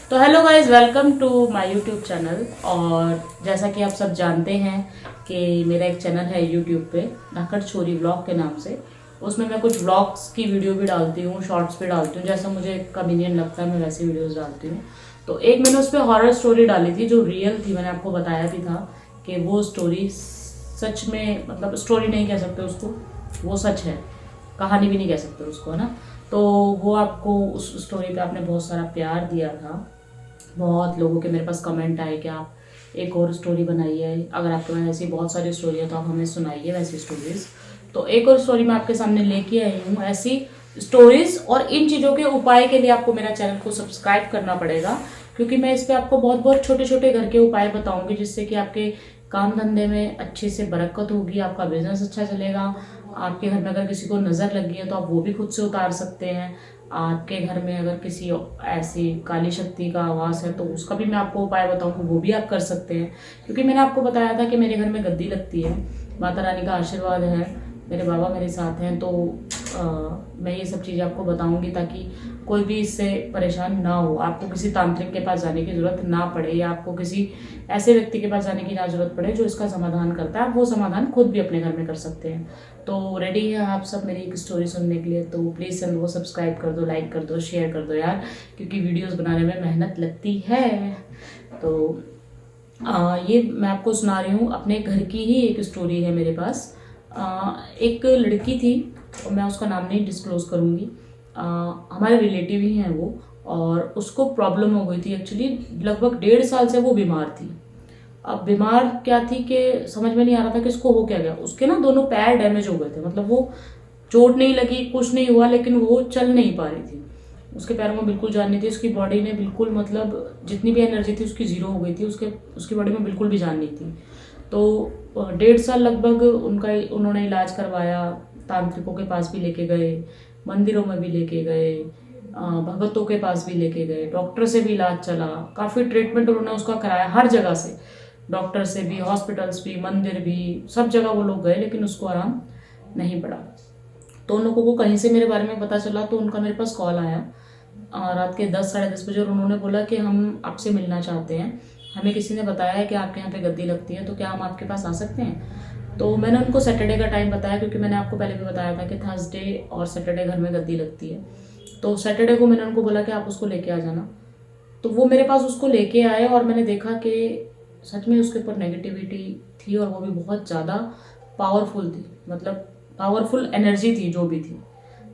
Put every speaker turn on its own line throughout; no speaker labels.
तो hello guys, welcome to my YouTube channel. और जैसा कि आप सब जानते हैं कि मेरा एक चैनल है यूट्यूब पे, धाकड़ छोरी व्लॉग के नाम से। उसमें मैं कुछ व्लॉग्स की वीडियो भी डालती हूँ, शॉर्ट्स भी डालती हूँ, जैसा मुझे कन्वीनियंट लगता है मैं वैसी वीडियोस डालती हूँ। तो एक मैंने उस पर हॉरर स्टोरी डाली थी जो रियल थी, मैंने आपको बताया भी था कि वो स्टोरी सच में, मतलब स्टोरी नहीं कह सकते उसको, वो सच है, कहानी भी नहीं कह सकते उसको, है ना। तो वो आपको उस स्टोरी पे आपने बहुत सारा प्यार दिया था, बहुत लोगों के मेरे पास कमेंट आए कि आप एक और स्टोरी बनाइए, अगर आपके पास ऐसी बहुत सारी स्टोरी है तो आप हमें सुनाइए वैसी स्टोरीज। तो एक और स्टोरी मैं आपके सामने लेके आई हूँ ऐसी स्टोरीज। और इन चीज़ों के उपाय के लिए आपको मेरा चैनल को सब्सक्राइब करना पड़ेगा, क्योंकि मैं इस पर आपको बहुत बहुत छोटे छोटे घर के उपाय बताऊंगी, जिससे कि आपके काम धंधे में अच्छे से बरकत होगी, आपका बिजनेस अच्छा चलेगा। आपके घर में अगर किसी को नज़र लगी है तो आप वो भी खुद से उतार सकते हैं। आपके घर में अगर किसी ऐसी काली शक्ति का आवास है तो उसका भी मैं आपको उपाय बताऊंगी, वो भी आप कर सकते हैं। क्योंकि मैंने आपको बताया था कि मेरे घर में गद्दी लगती है, माता रानी का आशीर्वाद है, मेरे बाबा मेरे साथ हैं। तो मैं ये सब चीज़ें आपको बताऊंगी ताकि कोई भी इससे परेशान ना हो, आपको किसी तांत्रिक के पास जाने की ज़रूरत ना पड़े, या आपको किसी ऐसे व्यक्ति के पास जाने की ना ज़रूरत पड़े जो इसका समाधान करता है। आप वो समाधान खुद भी अपने घर में कर सकते हैं। तो रेडी है आप सब मेरी एक स्टोरी सुनने के लिए? तो प्लीज़ चैनल को सब्सक्राइब कर दो, लाइक कर दो, शेयर कर दो यार, क्योंकि वीडियोस बनाने में मेहनत लगती है। तो ये मैं आपको सुना रही हूँ, अपने घर की ही एक स्टोरी है मेरे पास। एक लड़की थी, और मैं उसका नाम नहीं डिस्क्लोज करूँगी, हमारे रिलेटिव ही हैं वो। और उसको प्रॉब्लम हो गई थी एक्चुअली, लगभग 1.5 साल से वो बीमार थी। अब बीमार क्या थी कि समझ में नहीं आ रहा था कि इसको हो क्या गया। उसके ना दोनों पैर डैमेज हो गए थे, मतलब वो चोट नहीं लगी, कुछ नहीं हुआ, लेकिन वो चल नहीं पा रही थी। उसके पैरों में बिल्कुल जान नहीं थी, उसकी बॉडी ने बिल्कुल, मतलब जितनी भी एनर्जी थी उसकी जीरो हो गई थी, उसकी बॉडी में बिल्कुल भी जान नहीं थी। तो 1.5 साल लगभग उन्होंने इलाज करवाया, तांत्रिकों के पास भी लेके गए, मंदिरों में भी लेके गए, भगतों के पास भी लेके गए, डॉक्टर से भी इलाज चला, काफ़ी ट्रीटमेंट उन्होंने उसका कराया, हर जगह से, डॉक्टर से भी, हॉस्पिटल्स भी, मंदिर भी, सब जगह वो लोग गए, लेकिन उसको आराम नहीं पड़ा। तो उन लोगों को कहीं से मेरे बारे में पता चला, तो उनका मेरे पास कॉल आया रात के 10 साढ़े 10 बजे, और उन्होंने बोला कि हम आपसे मिलना चाहते हैं, हमें किसी ने बताया है कि आपके यहाँ पे गद्दी लगती है, तो क्या हम आपके पास आ सकते हैं? तो मैंने उनको सैटरडे का टाइम बताया, क्योंकि मैंने आपको पहले भी बताया था कि थर्सडे और सैटरडे घर में गद्दी लगती है। तो सैटरडे को मैंने उनको बोला कि आप उसको लेके आ जाना। तो वो मेरे पास उसको लेके आए, और मैंने देखा कि सच में उसके ऊपर नेगेटिविटी थी, और वो भी बहुत ज़्यादा पावरफुल थी, मतलब पावरफुल एनर्जी थी जो भी थी।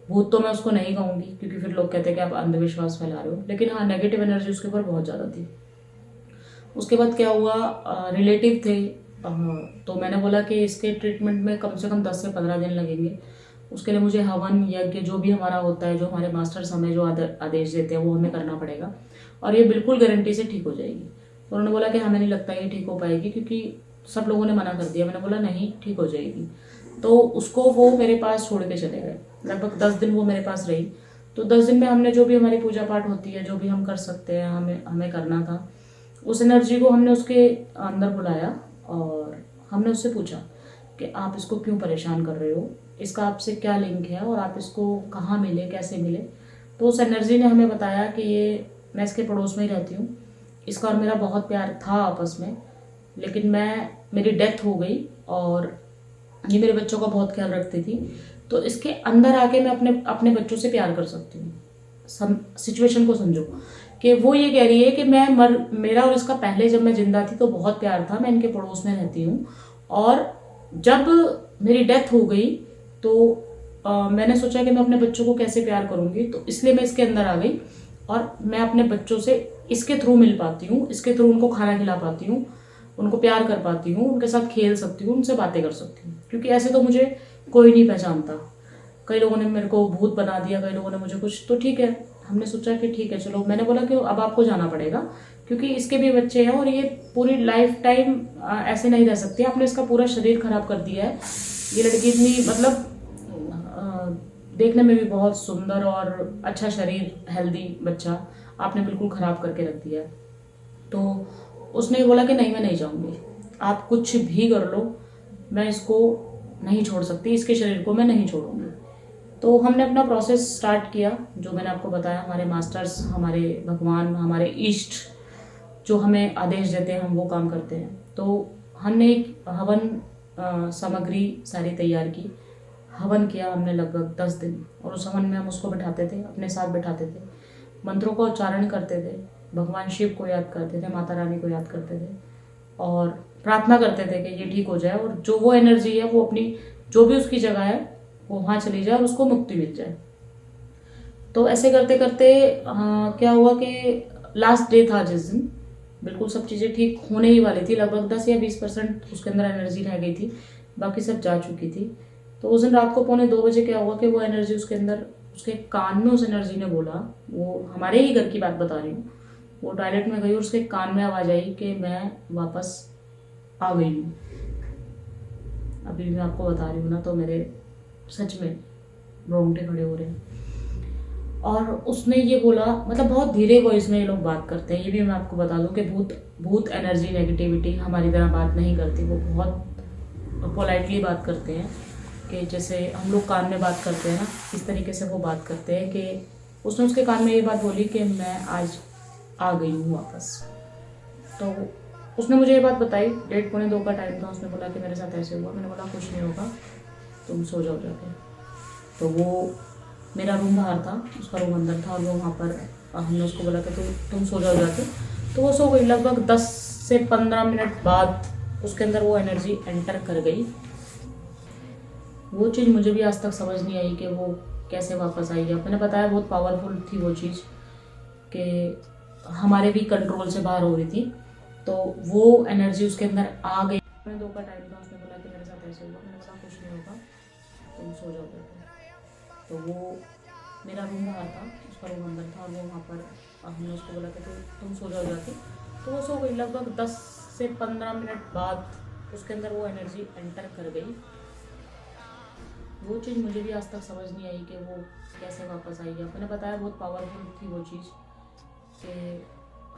भूत तो मैं उसको नहीं कहूँगी, क्योंकि फिर लोग कहते हैं कि आप अंधविश्वास फैला रहे हो, लेकिन हाँ, नेगेटिव एनर्जी उसके ऊपर बहुत ज़्यादा थी। उसके बाद क्या हुआ, रिलेटिव थे, तो मैंने बोला कि इसके ट्रीटमेंट में कम से कम 10 से 15 दिन लगेंगे। उसके लिए मुझे हवन यज्ञ जो भी हमारा होता है, जो हमारे मास्टर्स हमें जो आदेश देते हैं वो हमें करना पड़ेगा, और ये बिल्कुल गारंटी से ठीक हो जाएगी। तो उन्होंने बोला कि हमें नहीं लगता ये ठीक हो पाएगी, क्योंकि सब लोगों ने मना कर दिया। मैंने बोला नहीं, ठीक हो जाएगी। तो उसको वो मेरे पास छोड़ के चले गए, लगभग 10 दिन वो मेरे पास रही। तो 10 दिन में हमने जो भी हमारी पूजा पाठ होती है, जो भी हम कर सकते हैं, हमें हमें करना था, उस एनर्जी को हमने उसके अंदर बुलाया, और हमने उससे पूछा कि आप इसको क्यों परेशान कर रहे हो, इसका आपसे क्या लिंक है, और आप इसको कहाँ मिले, कैसे मिले। तो उस एनर्जी ने हमें बताया कि ये, मैं इसके पड़ोस में ही रहती हूँ, इसका और मेरा बहुत प्यार था आपस में, लेकिन मेरी डेथ हो गई, और ये मेरे बच्चों का बहुत ख्याल रखती थी, तो इसके अंदर आके मैं अपने अपने बच्चों से प्यार कर सकती हूँ। सिचुएशन को समझो कि वो ये कह रही है कि मेरा और इसका पहले जब मैं जिंदा थी तो बहुत प्यार था, मैं इनके पड़ोस में रहती हूँ, और जब मेरी डेथ हो गई तो मैंने सोचा कि मैं अपने बच्चों को कैसे प्यार करूंगी, तो इसलिए मैं इसके अंदर आ गई, और मैं अपने बच्चों से इसके थ्रू मिल पाती हूँ, इसके थ्रू उनको खाना खिला पाती हूँ, उनको प्यार कर पाती हूँ, उनके साथ खेल सकती हूँ, उनसे बातें कर सकती हूँ, क्योंकि ऐसे तो मुझे कोई नहीं पहचानता। कई लोगों ने मेरे को भूत बना दिया, कई लोगों ने मुझे कुछ, तो ठीक है, हमने सोचा कि ठीक है चलो। मैंने बोला कि अब आपको जाना पड़ेगा, क्योंकि इसके भी बच्चे हैं, और ये पूरी लाइफ टाइम ऐसे नहीं रह सकती। आपने इसका पूरा शरीर खराब कर दिया है। ये लड़की इतनी, मतलब देखने में भी बहुत सुंदर और अच्छा शरीर, हेल्दी बच्चा, आपने बिल्कुल खराब करके रख दिया है। तो उसने बोला कि नहीं, मैं नहीं जाऊंगी, आप कुछ भी कर लो, मैं इसको नहीं छोड़ सकती, इसके शरीर को मैं नहीं छोड़ूंगी। तो हमने अपना प्रोसेस स्टार्ट किया, जो मैंने आपको बताया, हमारे मास्टर्स, हमारे भगवान, हमारे इष्ट जो हमें आदेश देते हैं हम वो काम करते हैं। तो हमने एक हवन सामग्री सारी तैयार की, हवन किया हमने लगभग 10 दिन, और उस हवन में हम उसको बिठाते थे, अपने साथ बिठाते थे, मंत्रों का उच्चारण करते थे, भगवान शिव को याद करते थे, माता रानी को याद करते थे, और प्रार्थना करते थे कि ये ठीक हो जाए, और जो वो एनर्जी है वो अपनी जो भी उसकी जगह है वो वहाँ चली जाए और उसको मुक्ति मिल जाए। तो ऐसे करते करते क्या हुआ कि लास्ट डे था जिस दिन, बिल्कुल सब चीज़ें ठीक होने ही वाली थी, लगभग 10 या 20% उसके अंदर एनर्जी रह गई थी, बाकी सब जा चुकी थी। तो उस दिन रात को 1:45 क्या हुआ कि वो एनर्जी उसके अंदर, उसके कान में उस एनर्जी ने बोला, वो हमारे ही घर की बात बता रही हूँ, वो टॉयलेट में गई और उसके कान में आवाज़ आई कि मैं वापस आ गई हूँ। अभी मैं आपको बता रही हूँ ना, तो मेरे सच में रोंगटे खड़े हो रहे हैं। और उसने ये बोला, मतलब बहुत धीरे वॉइस में ये लोग बात करते हैं, ये भी मैं आपको बता दूं कि भूत एनर्जी, नेगेटिविटी हमारी तरह बात नहीं करती, वो बहुत पोलाइटली बात करते हैं, कि जैसे हम लोग कान में बात करते हैं ना, इस तरीके से वो बात करते हैं। कि उसने उसके कान में ये बात बोली कि मैं आज आ गई हूँ वापस। तो उसने मुझे ये बात बताई, 1:30-1:45 का टाइम था। उसने बोला कि मेरे साथ ऐसे हुआ। मैंने बोला कुछ नहीं होगा, तुम सो जाओ जाके। तो वो, मेरा रूम बाहर था, उसका रूम अंदर था, और वो वहाँ पर, हमने उसको बोला कि तुम सो जाओ जाके। तो वो सो गई। लगभग 10 से 15 मिनट बाद उसके अंदर वो एनर्जी एंटर कर गई। वो चीज़ मुझे भी आज तक समझ नहीं आई कि वो कैसे वापस आई है। मैंने बताया बहुत पावरफुल थी वो चीज़, कि हमारे भी कंट्रोल से बाहर हो रही थी। तो वो एनर्जी उसके अंदर आ गई। 2 का टाइम था। उसने बोला कि मेरे साथ ऐसे हुआ। मैंने बोला कुछ नहीं होगा, तुम सो जाओ जाके। तो वो, मेरा रूम बाहर था, उसका रूम अंदर था, और वो वहाँ पर, हमने उसको बोला कि तुम सो जाओ जाके। तो वो सो गई। लगभग 10 से 15 मिनट बाद उसके अंदर वो एनर्जी एंटर कर गई। वो चीज़ मुझे भी आज तक समझ नहीं आई कि वो कैसे वापस आई है। मैंने बताया बहुत पावरफुल थी वो चीज़, कि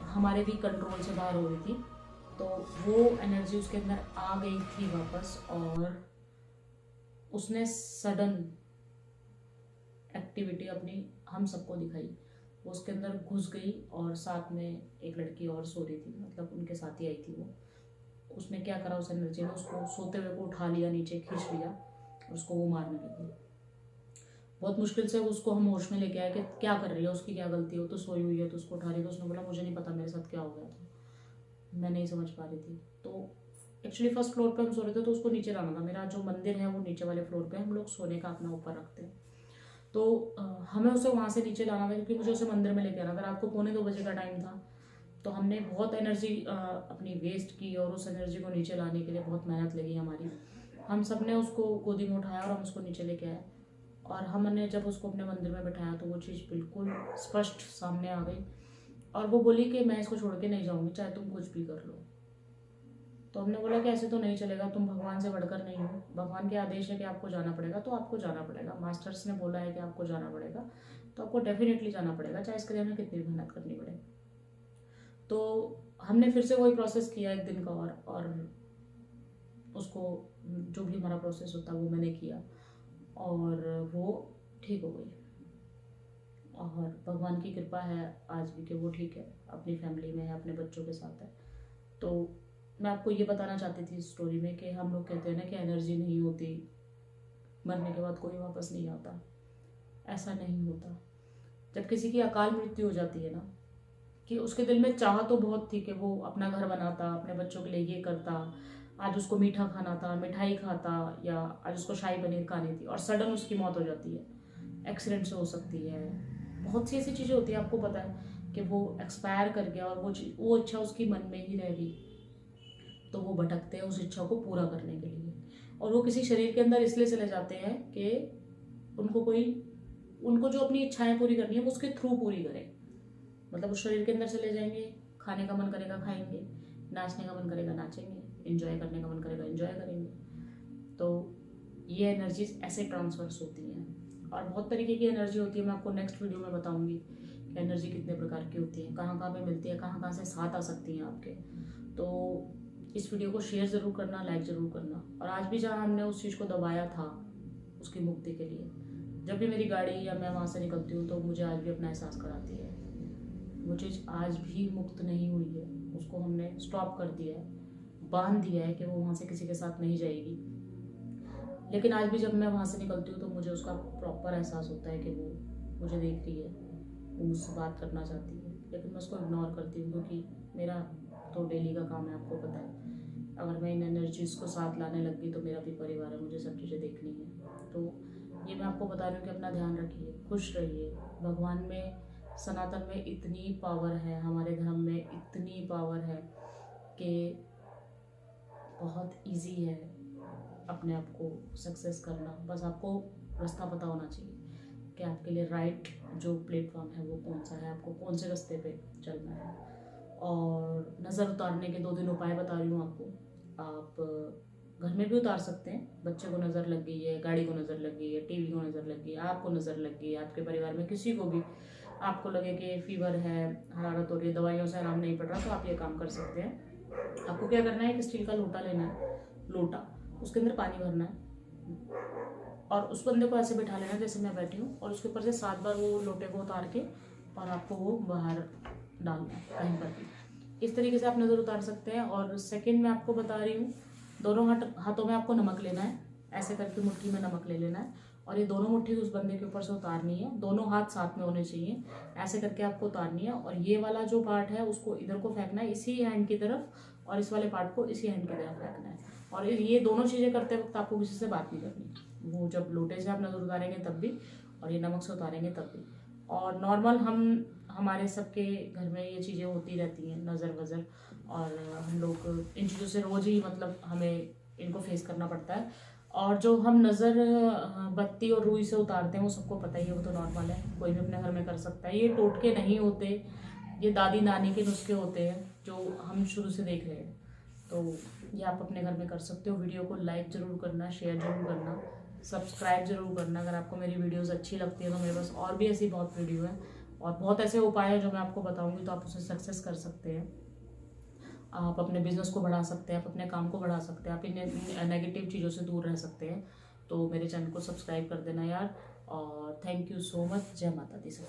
हमारे भी कंट्रोल से बाहर हो रही थी। तो वो एनर्जी उसके अंदर आ गई थी वापस, और उसने सडन एक्टिविटी अपनी हम सबको दिखाई। वो उसके अंदर घुस गई, और साथ में एक लड़की और सो रही थी, मतलब उनके साथ ही आई थी वो। उसने क्या करा, उस एनर्जी ने उसको सोते हुए को उठा लिया, नीचे खींच लिया, और उसको वो मारने लगी। बहुत मुश्किल से उसको हम होश में लेके आए कि क्या कर रही है, उसकी क्या गलती हो, तो सोई हुई है तो उसको उठा रही है। तो उसने बोला मुझे नहीं पता मेरे साथ क्या हो गया था, मैं नहीं समझ पा रही थी। तो एक्चुअली फर्स्ट फ्लोर पे हम सो रहे थे, तो उसको नीचे लाना था। मेरा जो मंदिर है वो नीचे वाले फ्लोर पे, हम लोग सोने का अपना ऊपर रखते हैं। तो हमें उसे वहाँ से नीचे लाना था, क्योंकि मुझे उसे मंदिर में लेके आना था। रात को 1:45 का टाइम था। तो हमने बहुत एनर्जी अपनी वेस्ट की, और उस एनर्जी को नीचे लाने के लिए बहुत मेहनत लगी हमारी। हम सब ने उसको गोदी में उठाया और हम उसको नीचे लेके आए। और हमने जब उसको अपने मंदिर में बैठाया तो वो चीज़ बिल्कुल स्पष्ट सामने आ गई, और वो बोली कि मैं इसको छोड़ के नहीं जाऊँगी, चाहे तुम कुछ भी कर लो। तो हमने बोला कि ऐसे तो नहीं चलेगा, तुम भगवान से बढ़कर नहीं हो, भगवान के आदेश है कि आपको जाना पड़ेगा, तो आपको जाना पड़ेगा। मास्टर्स ने बोला है कि आपको जाना पड़ेगा, तो आपको डेफिनेटली जाना पड़ेगा, चाहे इसके लिए हमें कितनी भी मेहनत करनी पड़े। तो हमने फिर से वही प्रोसेस किया 1 दिन का, और उसको, जो भी हमारा प्रोसेस होता है वो मैंने किया, और वो ठीक हो गई। और भगवान की कृपा है आज भी कि वो ठीक है, अपनी फैमिली में है, अपने बच्चों के साथ है। तो मैं आपको ये बताना चाहती थी इस स्टोरी में, कि हम लोग कहते हैं ना कि एनर्जी नहीं होती, मरने के बाद कोई वापस नहीं आता। ऐसा नहीं होता। जब किसी की अकाल मृत्यु हो जाती है ना, कि उसके दिल में चाह तो बहुत थी कि वो अपना घर बनाता, अपने बच्चों के लिए ये करता, आज उसको मीठा खाना था, मिठाई खाता, या आज उसको शाही पनीर खानी थी, और सडन उसकी मौत हो जाती है। एक्सीडेंट से हो सकती है, बहुत सी ऐसी चीज़ें होती हैं, आपको पता है, कि वो एक्सपायर कर गया और वो इच्छा उसकी मन में ही रह गई। तो वो भटकते हैं उस इच्छा को पूरा करने के लिए, और वो किसी शरीर के अंदर इसलिए चले जाते हैं कि उनको जो अपनी इच्छाएं पूरी करनी है वो उसके थ्रू पूरी करें। मतलब उस शरीर के अंदर चले जाएंगे, खाने का मन करेगा खाएंगे, नाचने का मन करेगा नाचेंगे, एंजॉय करने का मन करेगा एंजॉय करेंगे। तो ये एनर्जीज ऐसे ट्रांसफर्स होती हैं, और बहुत तरीके की एनर्जी होती है। मैं आपको नेक्स्ट वीडियो में बताऊंगी कि एनर्जी कितने प्रकार की होती है, कहाँ कहाँ पे मिलती है, कहाँ कहाँ से साथ आ सकती हैं आपके। तो इस वीडियो को शेयर ज़रूर करना, लाइक ज़रूर करना। और आज भी जहाँ हमने उस चीज़ को दबाया था उसकी मुक्ति के लिए, जब भी मेरी गाड़ी या मैं वहाँ से निकलती हूँ तो मुझे आज भी अपना एहसास कराती है। वो चीज़ आज भी मुक्त नहीं हुई है, उसको हमने स्टॉप कर दिया है, बांध दिया है कि वो वहाँ से किसी के साथ नहीं जाएगी। लेकिन आज भी जब मैं वहाँ से निकलती हूँ तो मुझे उसका प्रॉपर एहसास होता है कि वो मुझे देख रही है, वो मुझसे बात करना चाहती है, लेकिन मैं उसको इग्नोर करती हूँ क्योंकि मेरा तो डेली का काम है, आपको पता है। अगर मैं इन एनर्जीज़ को साथ लाने लग गई तो मेरा भी परिवार है, मुझे सब चीज़ें देखनी है। तो ये मैं आपको बता रही हूँ कि अपना ध्यान रखिए, खुश रहिए। भगवान में, सनातन में इतनी पावर है, हमारे धर्म में इतनी पावर है कि बहुत इजी है अपने आप को सक्सेस करना। बस आपको रास्ता पता होना चाहिए कि आपके लिए राइट जो प्लेटफॉर्म है वो कौन सा है, आपको कौन से रास्ते पे चलना है। और नज़र उतारने के 2 दिन उपाय बता रही हूँ आपको। आप घर में भी उतार सकते हैं। बच्चे को नज़र लग गई है, गाड़ी को नज़र लग गई है, टीवी को नज़र लग गई है, आपको नज़र लग गई है, आपके परिवार में किसी को भी आपको लगे कि फीवर है, हरारत हो रही है, दवाइयों से आराम नहीं पड़ रहा, तो आप ये काम कर सकते हैं। आपको क्या करना है, एक स्टील का लोटा लेना है, लोटा, उसके अंदर पानी भरना है और उस बंदे को ऐसे बिठा लेना है जैसे मैं बैठी हूँ, और उसके ऊपर से 7 बार वो लोटे को उतार के और आपको वो बाहर डालना है कहीं पर भी। इस तरीके से आप नज़र उतार सकते हैं। और सेकंड मैं आपको बता रही हूँ, दोनों हाथों में आपको नमक लेना है, ऐसे करके मुट्ठी में नमक ले लेना है और ये दोनों मुट्ठी उस बंदे के ऊपर से उतारनी है। दोनों हाथ साथ में होने चाहिए, ऐसे करके आपको उतारनी है। और ये वाला जो पार्ट है उसको इधर को फेंकना है इसी हैंड की तरफ, और इस वाले पार्ट को इसी हैंड की तरफ फेंकना है। और ये दोनों चीज़ें करते वक्त आपको किसी से बात नहीं करनी। वो जब लोटे से आप नज़र उतारेंगे तब भी, और ये नमक से उतारेंगे तब भी। और नॉर्मल हमारे सबके घर में ये चीज़ें होती रहती हैं, नज़र वज़र, और हम लोग इन चीज़ों से रोज़ ही मतलब हमें इनको फेस करना पड़ता है। और जो हम नज़र बत्ती और रुई से उतारते हैं वो सबको पता ही है, वो तो नॉर्मल है, कोई भी अपने घर में कर सकता है। ये टोटके नहीं होते, ये दादी नानी के नुस्खे होते हैं जो हम शुरू से देख रहे हैं। तो ये आप अपने घर में कर सकते हो। वीडियो को लाइक ज़रूर करना, शेयर ज़रूर करना, सब्सक्राइब ज़रूर करना। अगर आपको मेरी वीडियोस अच्छी लगती है तो मेरे पास और भी ऐसी बहुत वीडियो है और बहुत ऐसे उपाय हैं जो मैं आपको बताऊंगी, तो आप उसे सक्सेस कर सकते हैं। आप अपने बिजनेस को बढ़ा सकते हैं, आप अपने काम को बढ़ा सकते हैं, आप इन नेगेटिव चीज़ों से दूर रह सकते हैं। तो मेरे चैनल को सब्सक्राइब कर देना यार। और थैंक यू सो मच। जय माता दी सर।